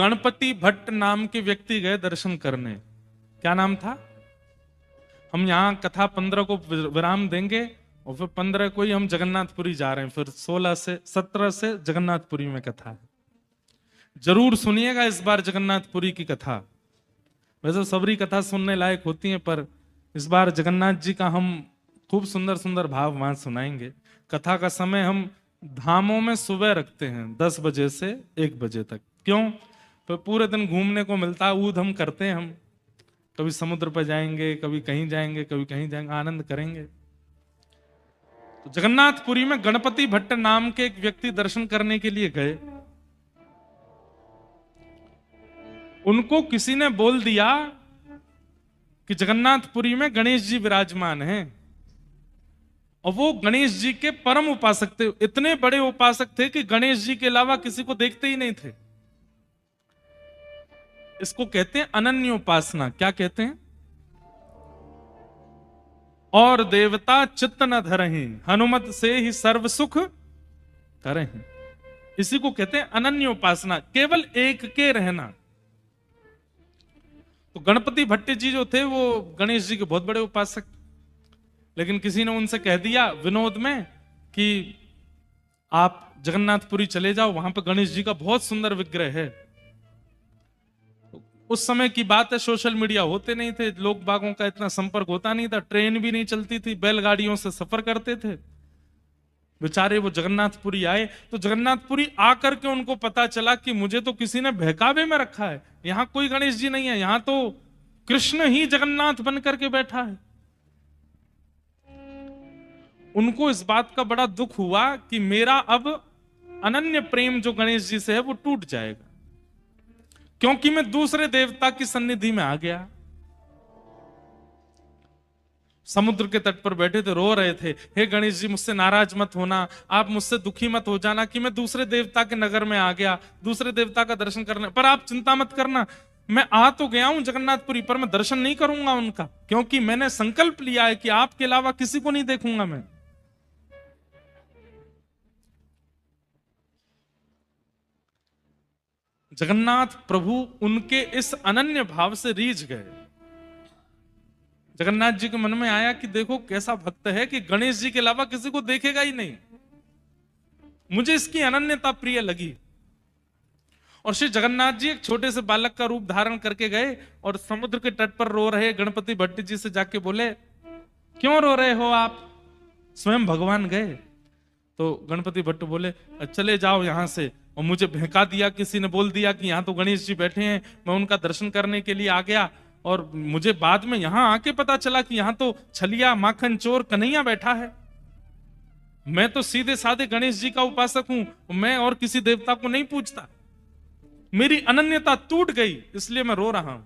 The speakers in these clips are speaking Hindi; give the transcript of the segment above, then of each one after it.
गणपति भट्ट नाम के व्यक्ति गए दर्शन करने। क्या नाम था? हम यहाँ कथा 15 को विराम देंगे और फिर 15 को ही हम जगन्नाथपुरी जा रहे हैं। फिर 17 से जगन्नाथपुरी में कथा है। जरूर सुनिएगा इस बार जगन्नाथपुरी की कथा। वैसे सबरी कथा सुनने लायक होती है, पर इस बार जगन्नाथ जी का हम खूब सुंदर सुंदर भाव वहां सुनाएंगे। कथा का समय हम धामों में सुबह रखते हैं 10 बजे से 1 बजे तक। क्यों? तो पूरे दिन घूमने को मिलता है, ऊध हम करते हैं। हम कभी समुद्र पर जाएंगे, कभी कहीं जाएंगे, कभी कहीं जाएंगे, आनंद करेंगे। तो जगन्नाथपुरी में गणपति भट्ट नाम के एक व्यक्ति दर्शन करने के लिए गए। उनको किसी ने बोल दिया कि जगन्नाथपुरी में गणेश जी विराजमान हैं, और वो गणेश जी के परम उपासक थे। इतने बड़े उपासक थे कि गणेश जी के अलावा किसी को देखते ही नहीं थे। इसको कहते हैं अनन्य उपासना। क्या कहते हैं? और देवता चित्त न धरहि, हनुमत से ही सर्व सुख करहि। इसी को कहते हैं अनन्य उपासना, केवल एक के रहना। तो गणपति भट्ट जी जो थे वो गणेश जी के बहुत बड़े उपासक, लेकिन किसी ने उनसे कह दिया विनोद में कि आप जगन्नाथपुरी चले जाओ, वहां पर गणेश जी का बहुत सुंदर विग्रह है। उस समय की बात है, सोशल मीडिया होते नहीं थे, लोग बागों का इतना संपर्क होता नहीं था, ट्रेन भी नहीं चलती थी, बैलगाड़ियों से सफर करते थे। बेचारे वो जगन्नाथपुरी आए, तो जगन्नाथपुरी आकर के उनको पता चला कि मुझे तो किसी ने बहकावे में रखा है, यहां कोई गणेश जी नहीं है, यहां तो कृष्ण ही जगन्नाथ बन करके बैठा है। उनको इस बात का बड़ा दुख हुआ कि मेरा अब अनन्य प्रेम जो गणेश जी से है वो टूट जाएगा, क्योंकि मैं दूसरे देवता की सन्निधि में आ गया। समुद्र के तट पर बैठे थे, रो रहे थे, हे गणेश जी मुझसे नाराज मत होना, आप मुझसे दुखी मत हो जाना कि मैं दूसरे देवता के नगर में आ गया, दूसरे देवता का दर्शन करने, पर आप चिंता मत करना, मैं आ तो गया हूं जगन्नाथपुरी, पर मैं दर्शन नहीं करूंगा उनका, क्योंकि मैंने संकल्प लिया है कि आपके अलावा किसी को नहीं देखूंगा मैं। जगन्नाथ प्रभु उनके इस अनन्य भाव से रीझ गए। जगन्नाथ जी के मन में आया कि देखो कैसा भक्त है कि गणेश जी के अलावा किसी को देखेगा ही नहीं। मुझे इसकी अनन्यता प्रिय लगी। और श्री जगन्नाथ जी एक छोटे से बालक का रूप धारण करके गए और समुद्र के तट पर रो रहे गणपति भट्ट जी से जाके बोले, क्यों रो रहे हो आप? स्वयं भगवान गए। तो गणपति भट्ट बोले, चले जाओ यहां से। और मुझे बहका दिया, किसी ने बोल दिया कि यहाँ तो गणेश जी बैठे हैं, मैं उनका दर्शन करने के लिए आ गया, और मुझे बाद में यहां आके पता चला कि यहाँ तो छलिया माखन चोर कन्हैया बैठा है। मैं तो सीधे साधे गणेश जी का उपासक हूं, मैं और किसी देवता को नहीं पूजता। मेरी अनन्यता टूट गई, इसलिए मैं रो रहा हूं।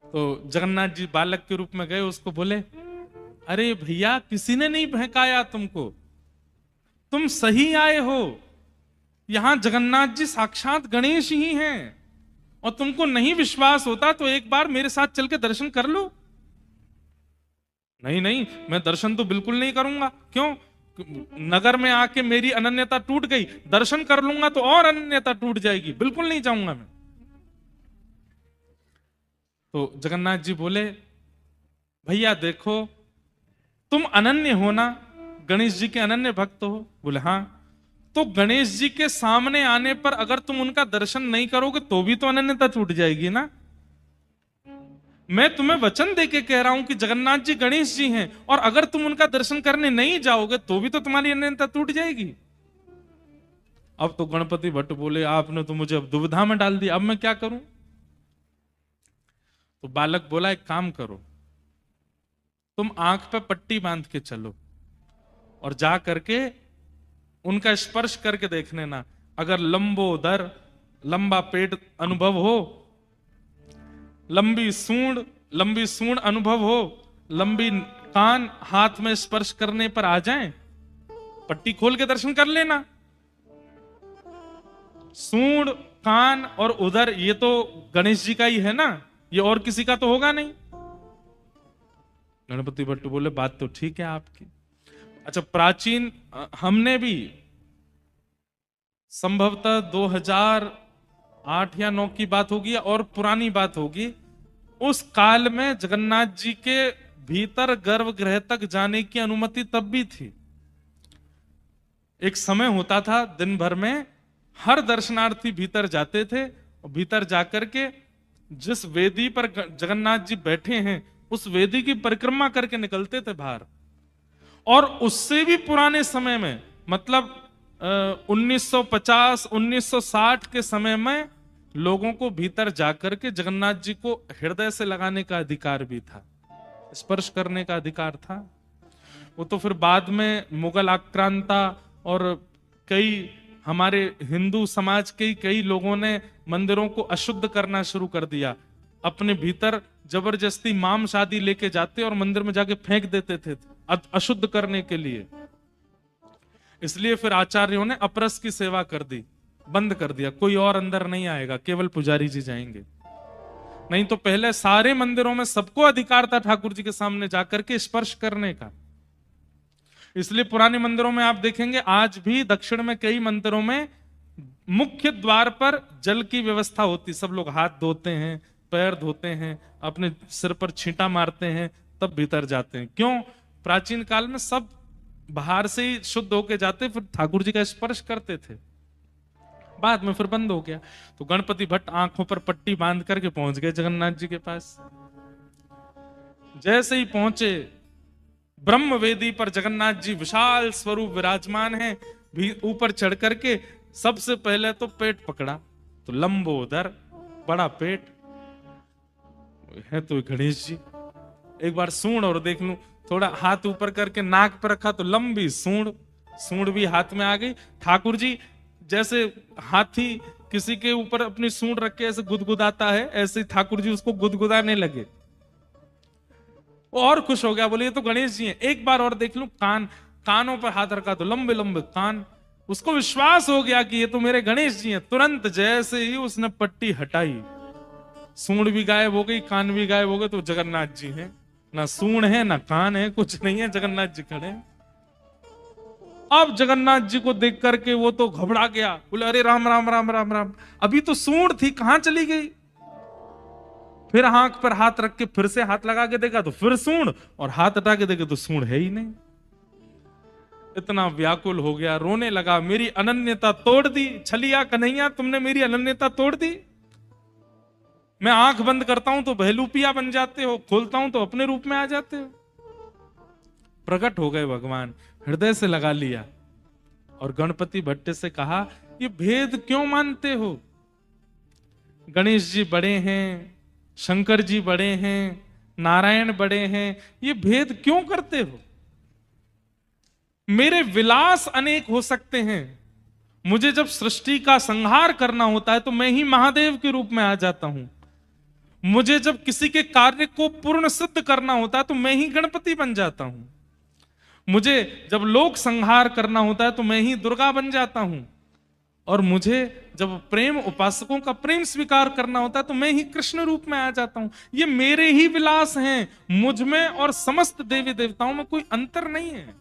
तो जगन्नाथ जी बालक के रूप में गए, उसको बोले, अरे भैया किसी ने नहीं बहकाया तुमको, तुम सही आए हो। यहां जगन्नाथ जी साक्षात गणेश ही हैं, और तुमको नहीं विश्वास होता तो एक बार मेरे साथ चल के दर्शन कर लो। नहीं नहीं, मैं दर्शन तो बिल्कुल नहीं करूंगा। क्यों? नगर में आके मेरी अनन्यता टूट गई, दर्शन कर लूंगा तो और अनन्यता टूट जाएगी, बिल्कुल नहीं जाऊंगा मैं। तो जगन्नाथ जी बोले, भैया देखो तुम अनन्य हो ना, गणेश जी के अनन्य भक्त हो? बोले हाँ। तो गणेश जी के सामने आने पर अगर तुम उनका दर्शन नहीं करोगे तो भी तो अनन्यता टूट जाएगी ना। मैं तुम्हें वचन देके कह रहा हूं कि जगन्नाथ जी गणेश जी हैं, और अगर तुम उनका दर्शन करने नहीं जाओगे तो भी तो तुम्हारी अनन्यता टूट जाएगी। अब तो गणपति भट्ट बोले, आपने तो मुझे अब दुविधा में डाल दिया, अब मैं क्या करूं? तो बालक बोला, एक काम करो, तुम आंख पे पट्टी बांध के चलो और जा करके उनका स्पर्श करके देख लेना। अगर लंबोदर, लंबा पेट अनुभव हो, लंबी सूंड अनुभव हो, लंबी कान हाथ में स्पर्श करने पर आ जाएं, पट्टी खोल के दर्शन कर लेना। सूंड, कान और उदर ये तो गणेश जी का ही है ना, ये और किसी का तो होगा नहीं। गणपति भट्ट बोले, बात तो ठीक है आपकी। अच्छा, प्राचीन हमने भी संभवतः 2008 या 9 की बात होगी और पुरानी बात होगी। उस काल में जगन्नाथ जी के भीतर गर्भगृह तक जाने की अनुमति तब भी थी। एक समय होता था दिन भर में हर दर्शनार्थी भीतर जाते थे और भीतर जाकर के जिस वेदी पर जगन्नाथ जी बैठे हैं उस वेदी की परिक्रमा करके निकलते थे बाहर। और उससे भी पुराने समय में मतलब 1950 1960 के समय में लोगों को भीतर जाकर के जगन्नाथ जी को हृदय से लगाने का अधिकार भी था, स्पर्श करने का अधिकार था। वो तो फिर बाद में मुगल आक्रांता और कई हमारे हिंदू समाज के कई लोगों ने मंदिरों को अशुद्ध करना शुरू कर दिया। अपने भीतर जबरदस्ती मांस आदि लेके जाते और मंदिर में जाके फेंक देते थे अशुद्ध करने के लिए। इसलिए फिर आचार्यों ने अपरस की सेवा कर दी, बंद कर दिया, कोई और अंदर नहीं आएगा, केवल पुजारी जी जाएंगे। नहीं तो पहले सारे मंदिरों में सबको अधिकार था ठाकुर जी के सामने जाकर के स्पर्श करने का। इसलिए पुराने मंदिरों में आप देखेंगे आज भी दक्षिण में कई मंदिरों में मुख्य द्वार पर जल की व्यवस्था होती, सब लोग हाथ धोते हैं, पैर धोते हैं, अपने सिर पर छींटा मारते हैं, तब भीतर जाते हैं। क्यों? प्राचीन काल में सब बाहर से ही शुद्ध होके जाते, फिर ठाकुर जी का स्पर्श करते थे। बाद में फिर बंद हो गया। तो गणपति भट्ट आंखों पर पट्टी बांध करके पहुंच गए जगन्नाथ जी के पास। जैसे ही पहुंचे ब्रह्म वेदी पर जगन्नाथ जी विशाल स्वरूप विराजमान हैं। ऊपर चढ़ करके सबसे पहले तो पेट पकड़ा, तो लंबोदर बड़ा पेट है तो गणेश जी। एक बार सूंड और देख लूं, थोड़ा हाथ ऊपर करके नाक पर रखा तो लंबी सूंड, सूंड भी हाथ में आ गई। ठाकुर जी जैसे हाथी किसी के ऊपर अपनी सूंड रख के ऐसे गुदगुदाता है, ऐसे ठाकुर जी उसको गुदगुदाने लगे। और खुश हो गया, बोले ये तो गणेश जी हैं। एक बार और देख लूं, कान, कानों पर हाथ रखा तो लंबे लंबे कान। उसको विश्वास हो गया कि ये तो मेरे गणेश जी हैं। तुरंत जैसे ही उसने पट्टी हटाई, सूंड भी गायब हो गई, कान भी गायब हो गए। तो जगन्नाथ जी हैं, ना सूंड है ना कान है, कुछ नहीं है, जगन्नाथ जी खड़े हैं। अब जगन्नाथ जी को देख करके वो तो घबरा गया, बोले अरे राम राम राम राम राम, अभी तो सूंड थी कहां चली गई। फिर आंख पर हाथ रख के फिर से हाथ लगा के देखा तो फिर सूंड, और हाथ हटा के देखे तो सूंड है ही नहीं। इतना व्याकुल हो गया, रोने लगा, मेरी अनन्यता तोड़ दी छलिया कन्हैया, तुमने मेरी अनन्यता तोड़ दी। मैं आंख बंद करता हूं तो बहलूपिया बन जाते हो, खोलता हूं तो अपने रूप में आ जाते हो। प्रकट हो गए भगवान, हृदय से लगा लिया और गणपति भट्ट से कहा ये भेद क्यों मानते हो? गणेश जी बड़े हैं, शंकर जी बड़े हैं, नारायण बड़े हैं, ये भेद क्यों करते हो? मेरे विलास अनेक हो सकते हैं, मुझे जब सृष्टि का संहार करना होता है तो मैं ही महादेव के रूप में आ जाता हूं। मुझे जब किसी के कार्य को पूर्ण सिद्ध करना होता है तो मैं ही गणपति बन जाता हूं। मुझे जब लोक संहार करना होता है तो मैं ही दुर्गा बन जाता हूं। और मुझे जब प्रेम उपासकों का प्रेम स्वीकार करना होता है तो मैं ही कृष्ण रूप में आ जाता हूं। ये मेरे ही विलास हैं, मुझ में और समस्त देवी देवताओं में कोई अंतर नहीं है,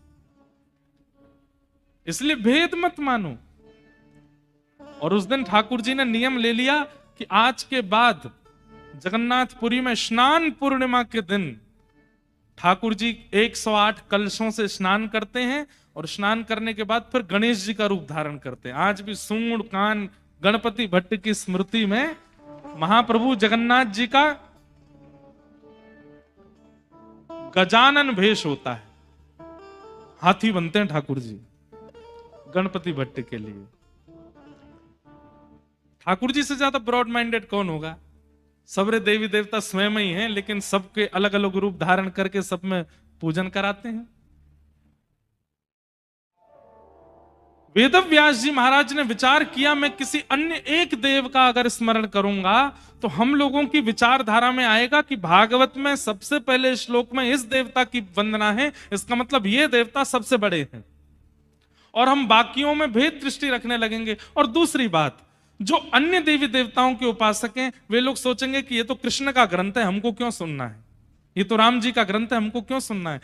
इसलिए भेद मत मानो। और उस दिन ठाकुर जी ने नियम ले लिया कि आज के बाद जगन्नाथपुरी में स्नान पूर्णिमा के दिन ठाकुर जी 108 कलशों से स्नान करते हैं और स्नान करने के बाद फिर गणेश जी का रूप धारण करते हैं। आज भी सूंड कान गणपति भट्ट की स्मृति में महाप्रभु जगन्नाथ जी का गजानन भेष होता है, हाथी बनते हैं ठाकुर जी गणपति भट्ट के लिए। ठाकुर जी से ज्यादा ब्रॉड माइंडेड कौन होगा? सबरे देवी देवता स्वयं ही हैं, लेकिन सबके अलग अलग रूप धारण करके सब में पूजन कराते हैं। वेदव्यास जी महाराज ने विचार किया, मैं किसी अन्य एक देव का अगर स्मरण करूंगा तो हम लोगों की विचारधारा में आएगा कि भागवत में सबसे पहले श्लोक में इस देवता की वंदना है, इसका मतलब ये देवता सबसे बड़े हैं, और हम बाकियों में भेद दृष्टि रखने लगेंगे। और दूसरी बात, जो अन्य देवी देवताओं के उपासक हैं वे लोग सोचेंगे कि ये तो कृष्ण का ग्रंथ है, हमको क्यों सुनना है, ये तो राम जी का ग्रंथ है, हमको क्यों सुनना है।